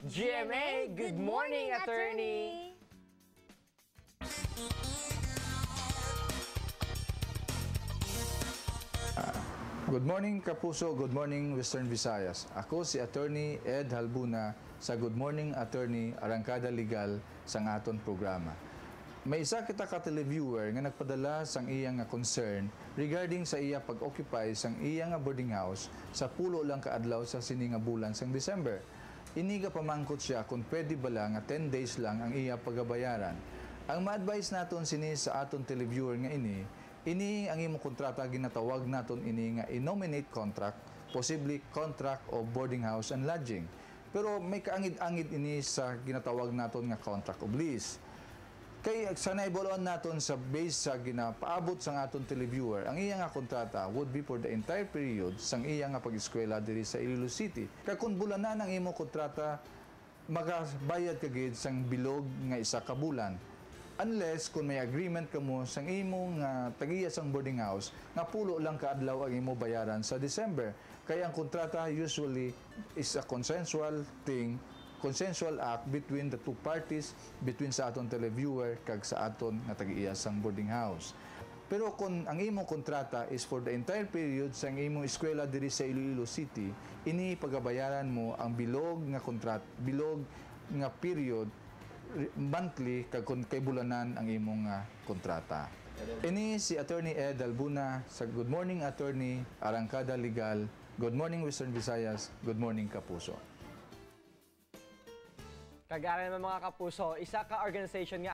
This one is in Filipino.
GMA, good morning, attorney! Good morning, Kapuso. Good morning, Western Visayas. Ako si Attorney Ed Halbuna sa Good Morning Attorney Arangkada Legal sa aton programa. May isa kita ka-televiewer nga nagpadala sang iyang concern regarding sa iya pag-occupy sang iyang boarding house sa pulo lang kaadlaw sa sini nga bulan sang December. Iniga pamangkot siya kung pwede ba lang nga 10 days lang ang iya pagabayaran. Ang ma-advise naton sini sa aton televiewer nga ini ang imong kontrata ginatawag naton ini nga i-nominate contract, possibly contract of boarding house and lodging. Pero may kaangid-angid ini sa ginatawag naton nga contract of lease. Kay sanay bolon naton sa base sa ginapaabot sang aton televiewer, ang iya nga kontrata would be for the entire period sang iya nga pag-eskwela diri sa Iloilo City. Kay kun bulanan ang imong kontrata, magabayad ka gid sang bilog nga isa ka bulan. Unless kung may agreement ka mo sang imong tagiya sang boarding house nga pulo lang kaadlaw ang imo bayaran sa December. Kaya ang kontrata usually is a consensual thing, consensual act between the two parties, between sa aton televiewer kag sa aton nga tagiya sang boarding house. Pero kung ang imong kontrata is for the entire period sang imong eskwela diri sa Iloilo City, ini pagabayaran mo ang bilog nga period monthly kay bulanan ang imong kontrata. Ini si Attorney Ed Halbuna sa Good Morning Attorney Arangkada Legal. Good morning, Western Visayas. Good morning, Kapuso. Kagaran ng mga kapuso, isa ka organization nga